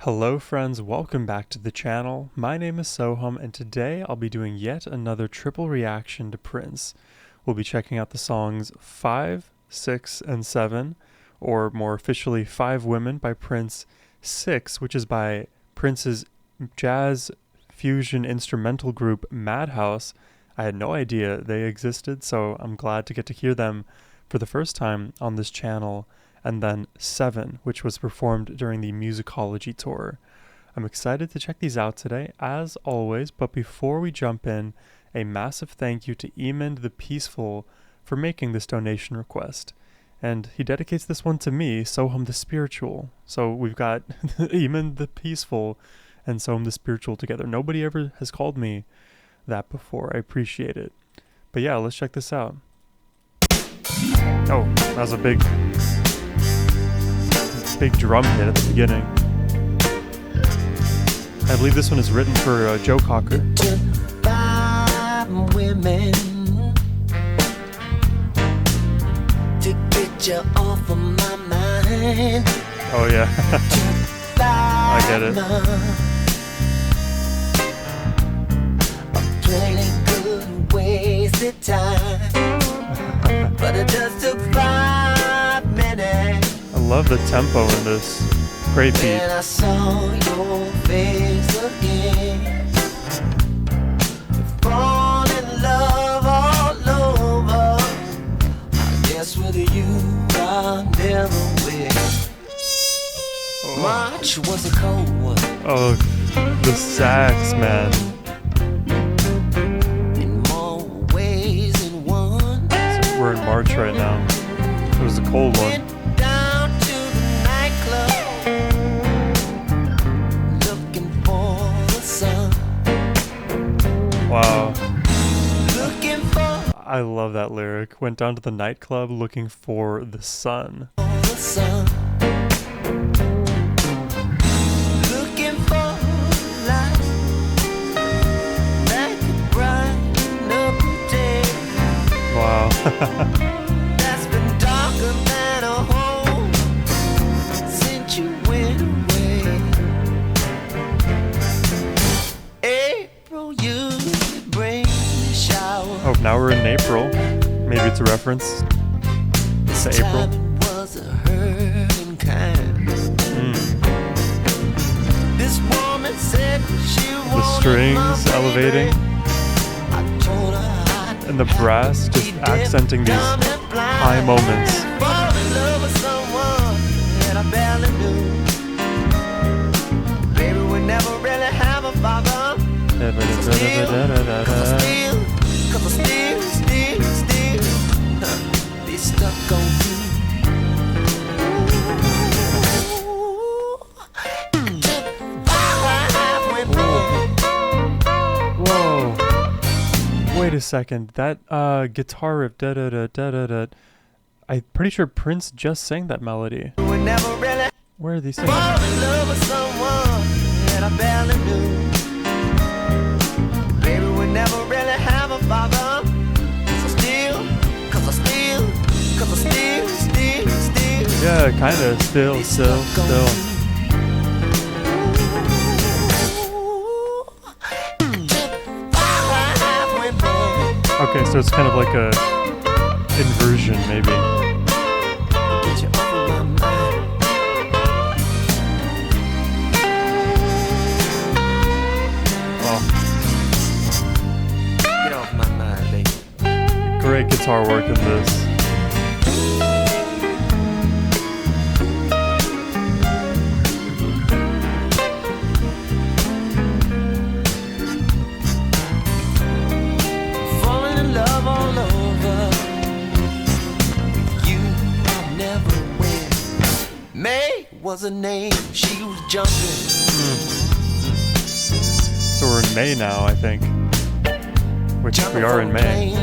Hello friends, welcome back to the channel. My name is Sohum and today I'll be doing yet another triple reaction to Prince. We'll be checking out the songs 5, 6, and 7, or more officially 5 Women by Prince, 6, which is by Prince's jazz fusion instrumental group Madhouse. I had no idea they existed, so I'm glad to get to hear them for the first time on this channel. And then 7, which was performed during the Musicology tour. I'm excited to check these out today, as always, but before we jump in, a massive thank you to Emond the Peaceful for making this donation request. And he dedicates this one to me, Sohum the Spiritual. So we've got Emond the Peaceful and Sohum the Spiritual together. Nobody ever has called me that before. I appreciate it. But yeah, let's check this out. Oh, that was a big drum hit at the beginning. I believe this one is written for Joe Cocker. 5 women to get you off of my mind. Oh yeah. I get it. Plenty good wasted time, but it just took 5 minutes. I love the tempo in this. Great beat. And I saw your face again. Fall in love all over. I guess with you I'll never win. Oh. March was a cold one. Oh, the sax, man. In more ways than one. So we're in March right now. It was a cold one. Wow. I love that lyric. Went down to the nightclub looking for the sun. Looking for light that could brighten up the day. Wow. That's been darker than a hole since you went away. April, you bring the shower. Oh, now we're in April. Maybe it's a reference to April. Was a hurting kind. This woman said she The strings elevating and the brass just accenting these high moments. Fall in love with someone that I barely knew. Baby, we never really have a father. Cause I still be stuck on you. Whoa. Wait a second. That guitar riff, da-da-da-da-da-da. I'm pretty sure Prince just sang that melody. We never really Where are these singing? fall in love with someone that I barely knew. Baby, we never really have a father. Yeah, kinda. Still. Okay, so it's kind of like a inversion, maybe. Get you off of my mind. Oh, Get off my mind, baby. great guitar work in this. Falling in love all over. You never win. May was a name, she was jumping. So we're in May now, I think. Which we are in May.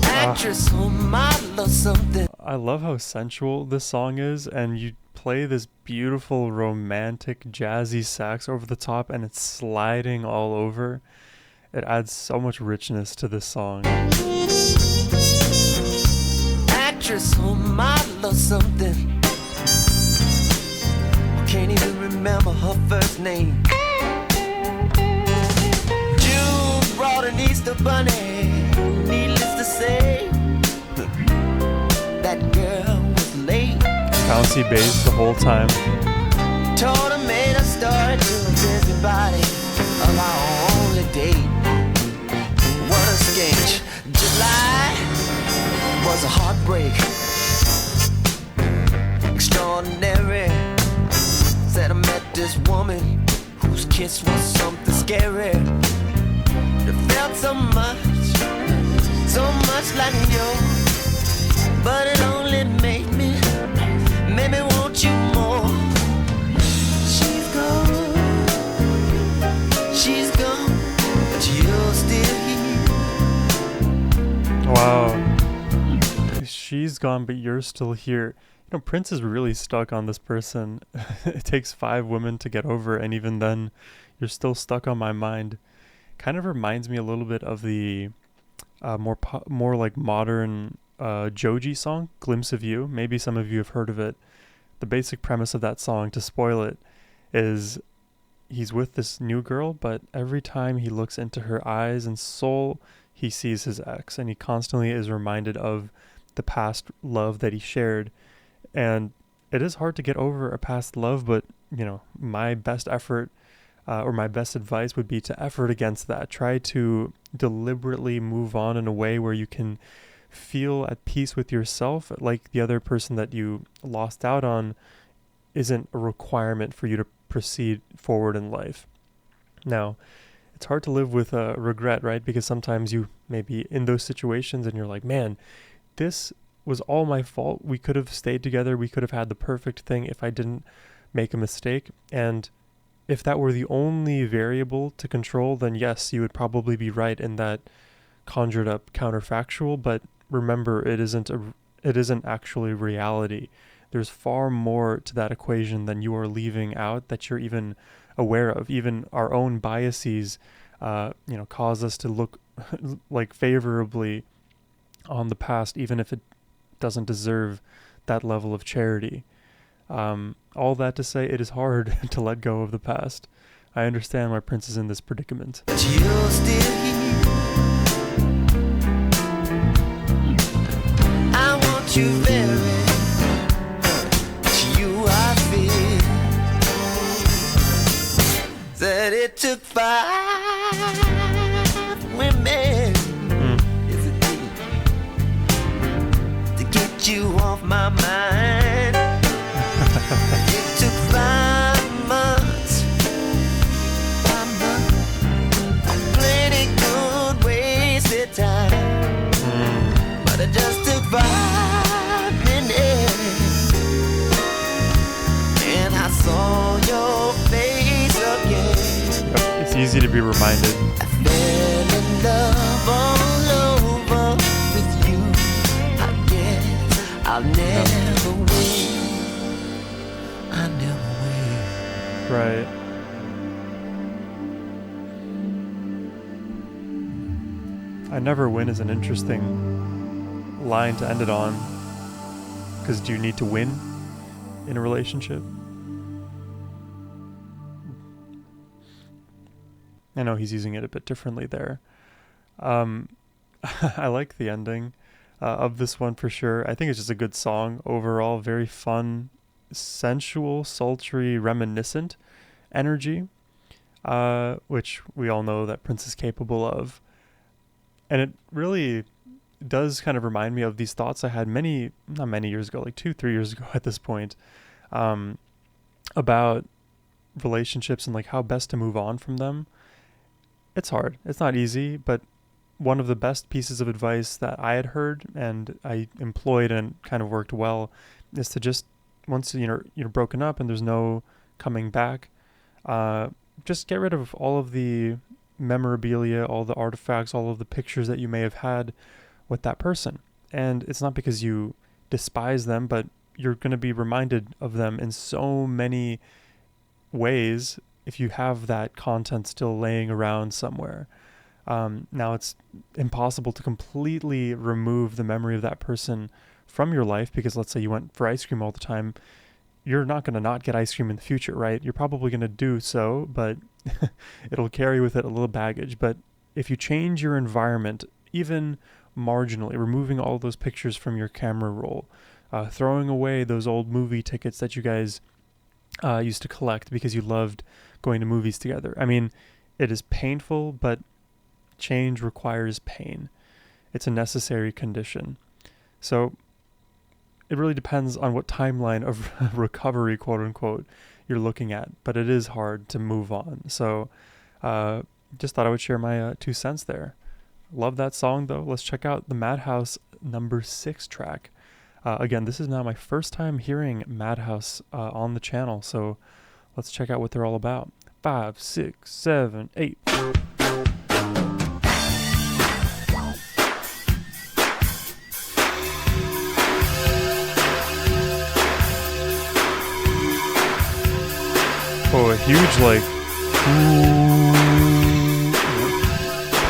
Actress or model or something. I love how sensual this song is, and you play this beautiful, romantic, jazzy sax over the top, and it's sliding all over. It adds so much richness to this song. Actress or model or something. can't even remember her first name. June brought an Easter bunny. Needless to say, that girl was late. Bouncy bass the whole time. Told her, made her start to a busybody of our only date. What a sketch. July was a heartbreak. Extraordinary. Said I met this woman whose kiss was something scary. It felt so much like you, but it only made me want you more. She's gone, but you're still here. Wow. She's gone, but you're still here. You know, Prince is really stuck on this person. It takes 5 women to get over, and even then, you're still stuck on my mind. Kind of reminds me a little bit of the more like modern Joji song, Glimpse of You. Maybe some of you have heard of it. The basic premise of that song, to spoil it, is he's with this new girl, but every time he looks into her eyes and soul, he sees his ex, and he constantly is reminded of the past love that he shared. And it is hard to get over a past love, but you know, my best effort or my best advice would be to effort against that. Try to deliberately move on in a way where you can feel at peace with yourself, like the other person that you lost out on isn't a requirement for you to proceed forward in life. Now, it's hard to live with regret, right? Because sometimes you may be in those situations and you're like, man, this was all my fault. We could have stayed together. We could have had the perfect thing if I didn't make a mistake. And if that were the only variable to control, then yes, you would probably be right in that conjured up counterfactual. But remember, it isn't actually reality. There's far more to that equation than you are leaving out that you're even aware of. Even our own biases, cause us to look like favorably on the past, even if it doesn't deserve that level of charity. All that to say, it is hard to let go of the past. I understand why Prince is in this predicament. But you're still here. I want you very. You I feel. That it took 5 women. Yes, it did. To get you off my mind. It took 5 months. 5 months. Plenty good wasted time. But it just took 5 minutes. And I saw your face again. It's easy to be reminded. I fell in love all over with you. I guess I'll never win. I never will. Right. I never win is an interesting line to end it on. Because do you need to win in a relationship? I know he's using it a bit differently there. I like the ending of this one for sure. I think it's just a good song overall. Very fun, sensual, sultry, reminiscent energy, which we all know that Prince is capable of. And it really does kind of remind me of these thoughts I had not many years ago, like 2-3 years ago at this point, about relationships and like how best to move on from them. It's hard. It's not easy, but one of the best pieces of advice that I had heard and I employed and kind of worked well is to just, once you're broken up and there's no coming back, just get rid of all of the memorabilia, all the artifacts, all of the pictures that you may have had with that person. And it's not because you despise them, but you're going to be reminded of them in so many ways if you have that content still laying around somewhere. Now it's impossible to completely remove the memory of that person from your life, because let's say you went for ice cream all the time. you're not going to not get ice cream in the future, right? You're probably going to do so, but it'll carry with it a little baggage. But if you change your environment, even marginally, removing all those pictures from your camera roll, throwing away those old movie tickets that you guys used to collect because you loved going to movies together. I mean, it is painful, but change requires pain. It's a necessary condition. So it really depends on what timeline of recovery, quote unquote, you're looking at. But it is hard to move on. So just thought I would share my 2 cents there. Love that song, though. Let's check out the Madhouse number 6 track. Again, this is now my first time hearing Madhouse on the channel. So let's check out what they're all about. 5, 6, 7, 8. Oh, a huge, like,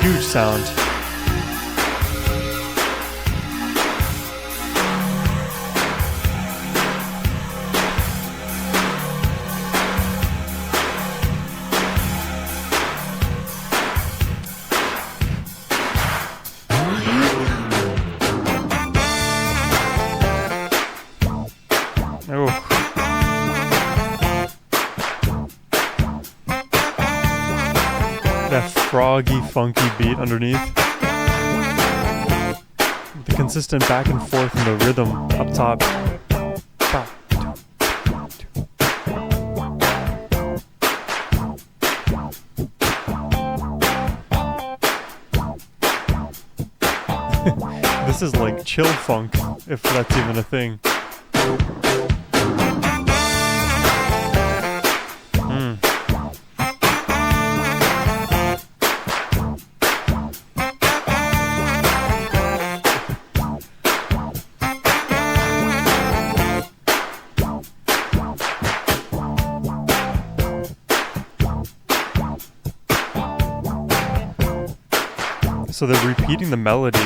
huge sound. Oh. That froggy, funky beat underneath. The consistent back and forth in the rhythm up top. This is like chill funk, if that's even a thing. So they're repeating the melody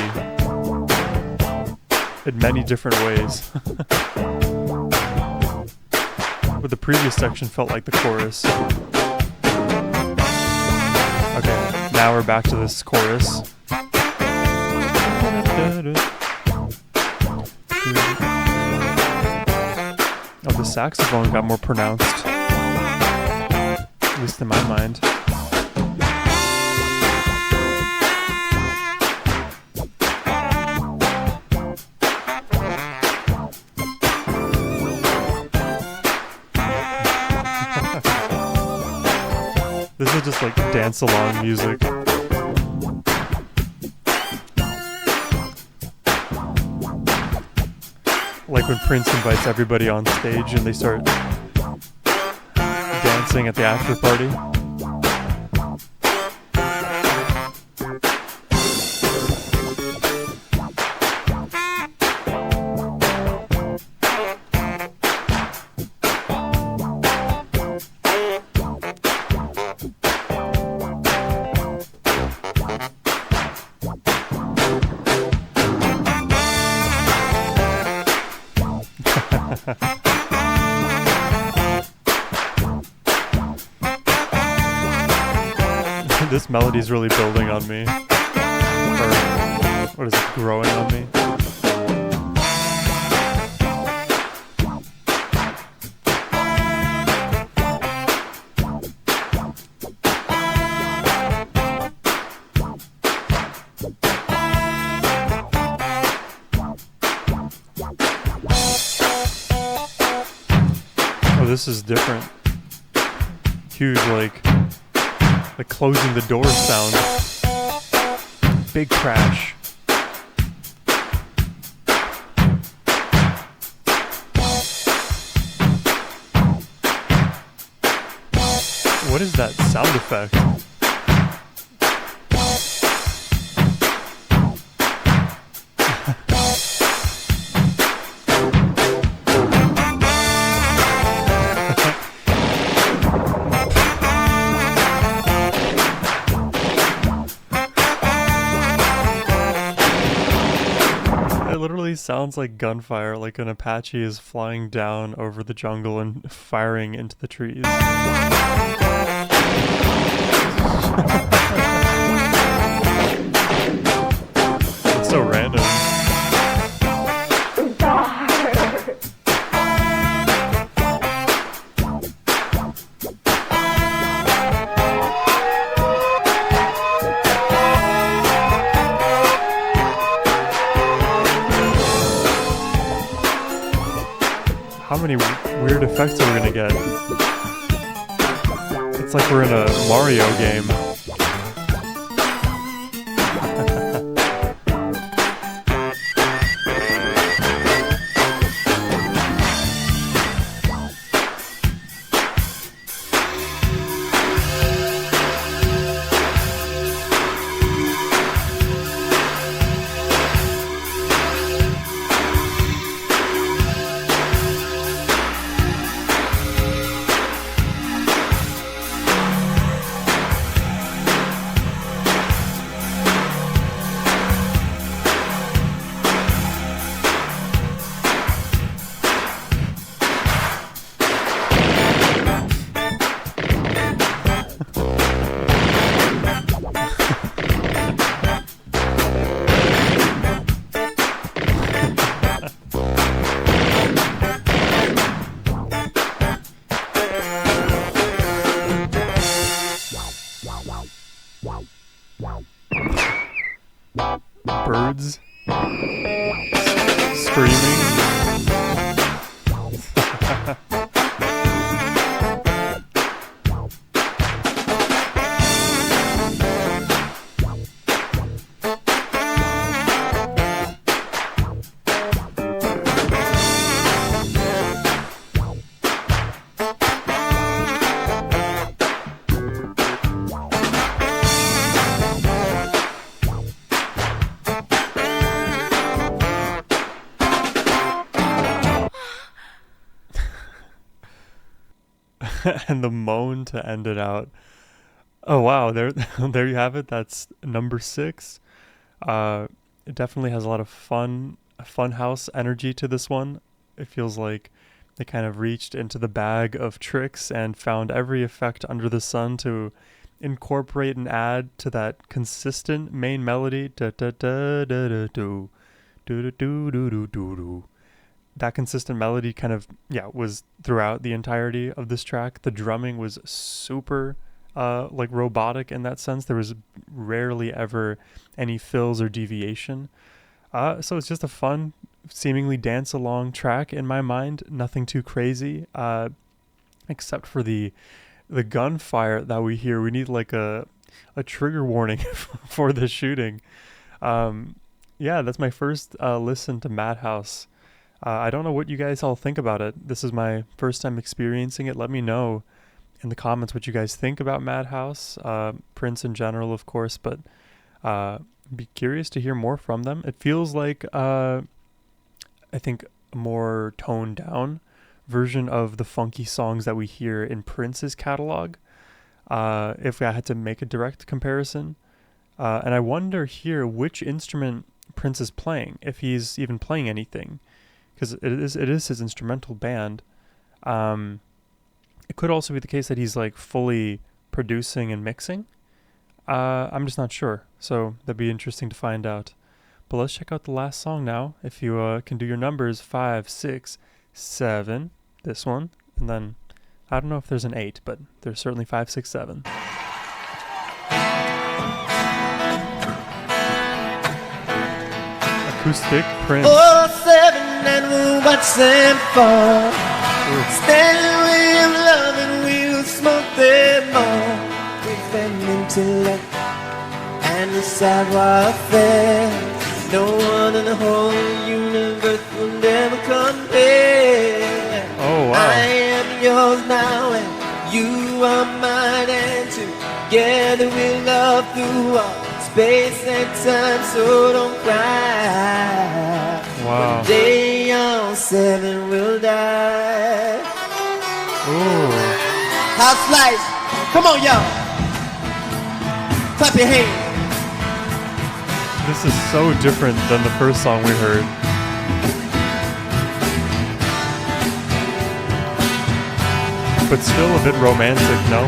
in many different ways. But the previous section felt like the chorus. Okay, now we're back to this chorus. Oh, the saxophone got more pronounced. At least in my mind. This is just like dance along music. Like when Prince invites everybody on stage and they start dancing at the after party. This melody's really building on me. Or, what is it, growing on me? Oh, this is different. Huge, like closing the door sound. Big crash. What is that sound effect? sounds like gunfire, like an Apache is flying down over the jungle and firing into the trees. It's so random. How many weird effects are we gonna get? It's like we're in a Mario game. Birds screaming. And the moan to end it out. Oh wow, there there you have it. That's number 6. It definitely has a lot of fun house energy to this one. It feels like they kind of reached into the bag of tricks and found every effect under the sun to incorporate and add to that consistent main melody. Da da da da da do do do do do do do. That consistent melody kind of was throughout the entirety of this track. The drumming was super like robotic in that sense. There was rarely ever any fills or deviation. So it's just a fun, seemingly dance along track in my mind. Nothing too crazy, except for the gunfire that we hear. We need like a trigger warning for the shooting. That's my first listen to Madhouse. I don't know what you guys all think about it. This is my first time experiencing it. Let me know in the comments what you guys think about Madhouse, Prince in general, of course, but be curious to hear more from them. It feels like, I think, a more toned down version of the funky songs that we hear in Prince's catalog, if I had to make a direct comparison. And I wonder here which instrument Prince is playing, if he's even playing anything. Because it is his instrumental band. It could also be the case that he's like fully producing and mixing. I'm just not sure, so that'd be interesting to find out. But let's check out the last song now. If you can do your numbers, 5, 6, 7, this one, and then I don't know if there's an 8, but there's certainly 5, 6, 7. Acoustic Prince. 7 and we'll watch them fall. Stand with love and we'll smoke them all. With them intellect and the savoir-faire. No one in the whole universe will never compare. Oh wow. I am yours now and you are mine, and together we'll love through all space and time, so don't cry. Wow. One day all 7 will die. Ooh. House lights. Come on, y'all. Clap your hands. This is so different than the first song we heard. but still a bit romantic, no?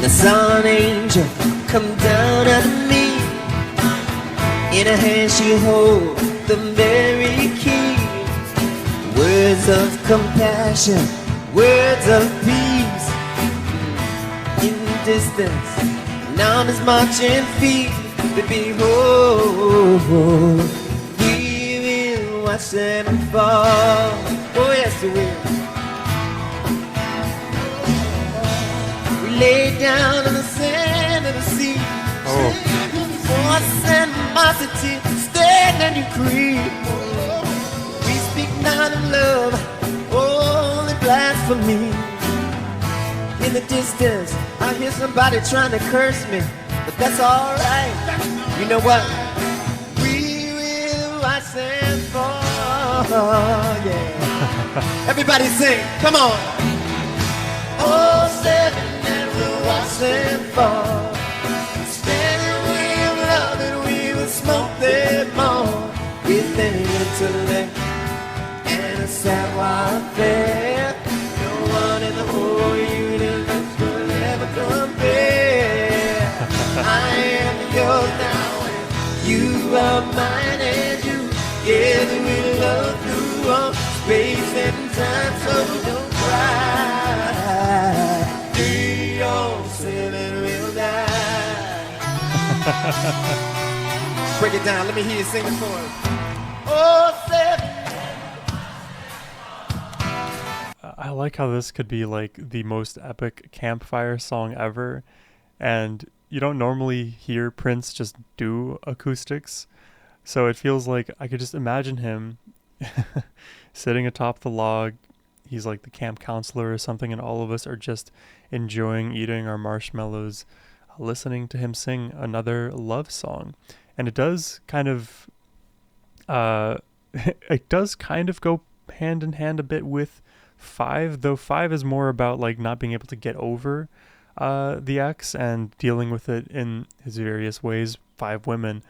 The sun angel come down on me. In her hand she holds the very key. Words of compassion, words of peace. In the distance, now there's marching feet. But behold, we will watch them fall. Oh yes we will. Lay down in the sand of the sea. Force animosity, stand and you creep. We speak not of love, only blasphemy. In the distance, I hear somebody trying to curse me, but that's alright. You know what? We will watch them fall. Yeah. Everybody sing, come on. Oh, seven. Watch them fall. Standing we love and we will smoke them all. With an intellect and a savoir faire. No one in the whole universe will ever compare. I am yours now and you are mine, and together we love through all space and time. So don't cry. Break it down, let me hear you sing it for us. Oh, seven. I like how this could be like the most epic campfire song ever, and you don't normally hear Prince just do acoustics, so it feels like I could just imagine him sitting atop the log. He's like the camp counselor or something, and all of us are just enjoying eating our marshmallows, listening to him sing another love song. And it does kind of it does kind of go hand in hand a bit with 5, though 5 is more about like not being able to get over the ex and dealing with it in his various ways. 5 women.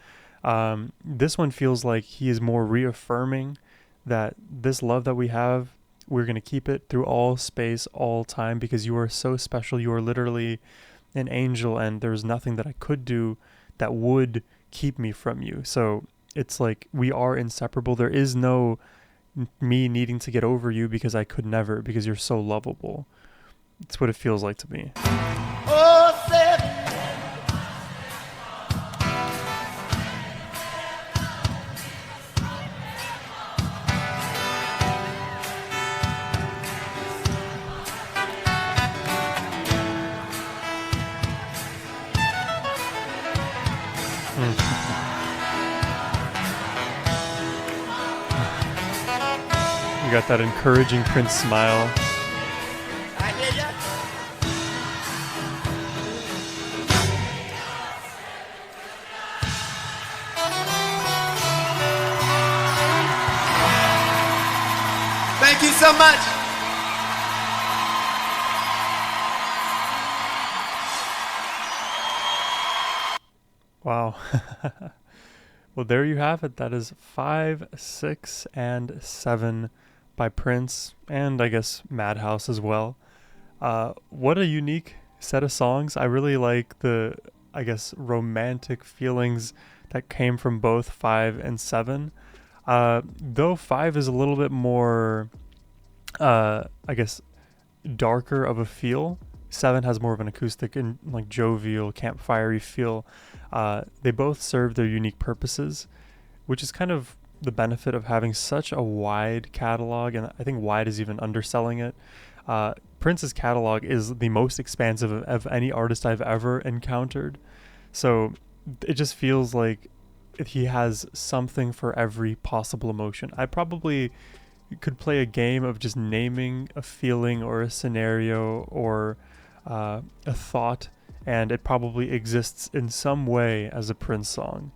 This one feels like he is more reaffirming that this love that we have, we're going to keep it through all space, all time, because you are so special. You are literally an angel, and there's nothing that I could do that would keep me from you. So it's like we are inseparable. There is no me needing to get over you because I could never, because you're so lovable. It's what it feels like to me. Oh, seven. You got that encouraging Prince smile. I hear ya. Thank you so much. Wow. Well, there you have it. That is 5, 6, and 7 by Prince, and I guess Madhouse as well. What a unique set of songs. I really like the, I guess, romantic feelings that came from both 5 and 7. Though 5 is a little bit more, I guess, darker of a feel. 7 has more of an acoustic and like jovial, campfire-y feel. They both serve their unique purposes, which is kind of the benefit of having such a wide catalog, and I think wide is even underselling it. Prince's catalog is the most expansive of any artist I've ever encountered. So it just feels like he has something for every possible emotion. I probably could play a game of just naming a feeling or a scenario or a thought, and it probably exists in some way as a Prince song.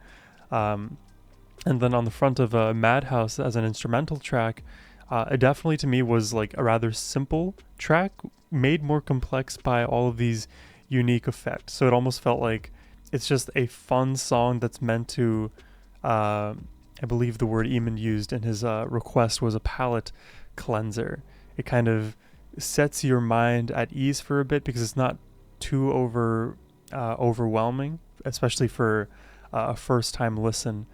And then on the front of Madhouse as an instrumental track, It definitely to me was like a rather simple track, made more complex by all of these unique effects. So it almost felt like it's just a fun song that's meant to, I believe the word Eamon used in his request was a palate cleanser. It kind of sets your mind at ease for a bit because it's not too overwhelming, especially for a first time listen.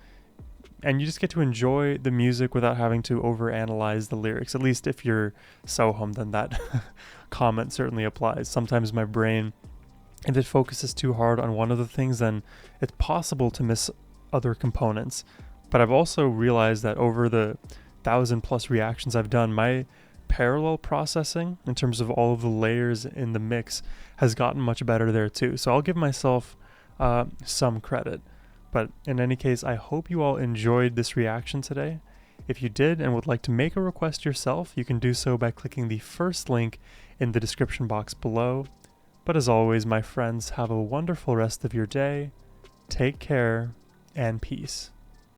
And you just get to enjoy the music without having to overanalyze the lyrics. At least if you're Sohum, then that comment certainly applies. Sometimes my brain, if it focuses too hard on one of the things, then it's possible to miss other components. But I've also realized that over the 1,000+ reactions I've done, my parallel processing in terms of all of the layers in the mix has gotten much better there too. So I'll give myself some credit. But in any case, I hope you all enjoyed this reaction today. If you did and would like to make a request yourself, you can do so by clicking the first link in the description box below. But as always, my friends, have a wonderful rest of your day. Take care and peace.